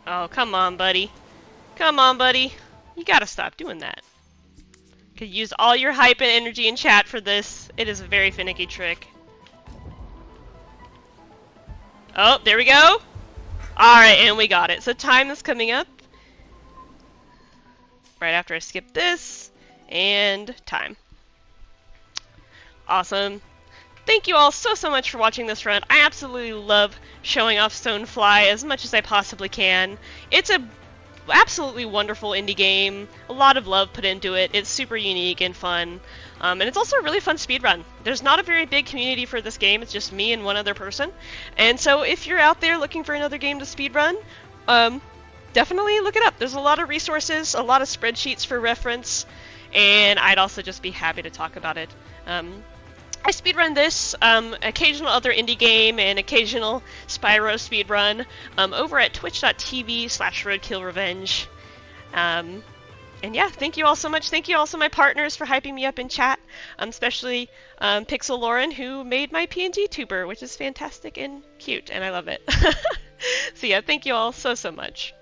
Oh, come on, buddy. Come on, buddy. You gotta stop doing that. Could use all your hype and energy in chat for this. It is a very finicky trick. Oh, there we go. Alright, and we got it. So time is coming up. Right after I skip this. And time. Awesome. Thank you all so much for watching this run. I absolutely love showing off Stonefly as much as I possibly can. It's a absolutely wonderful indie game. A lot of love put into it. It's super unique and fun. And it's also a really fun speedrun. There's not a very big community for this game. It's just me and one other person. And so if you're out there looking for another game to speedrun, definitely look it up. There's a lot of resources, a lot of spreadsheets for reference, and I'd also just be happy to talk about it. I speedrun this, occasional other indie game, and occasional Spyro speedrun over at twitch.tv/RoadkillRevenge. And yeah, thank you all so much. Thank you also my partners for hyping me up in chat, especially Pixel Lauren, who made my PNG tuber, which is fantastic and cute, and I love it. So yeah, thank you all so much.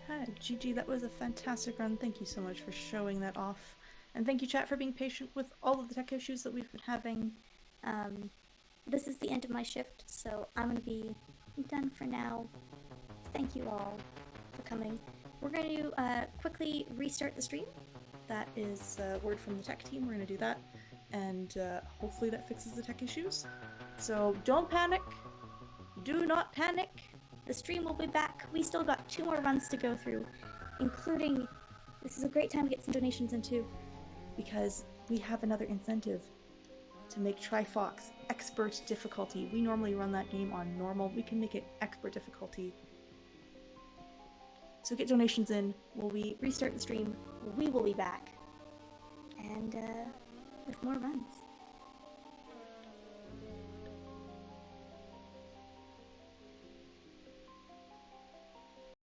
Hi, GG, that was a fantastic run. Thank you so much for showing that off. And thank you, chat, for being patient with all of the tech issues that we've been having. This is the end of my shift, so I'm going to be done for now. Thank you all for coming. We're going to quickly restart the stream. That is word from the tech team. We're going to do that. And hopefully that fixes the tech issues. So don't panic. Do not panic. The stream will be back. We still got 2 more runs to go through, including... This is a great time to get some donations in too, because we have another incentive to make Trifox expert difficulty. We normally run that game on normal. We can make it expert difficulty. So get donations in. Will we restart the stream? We will be back. And with more runs.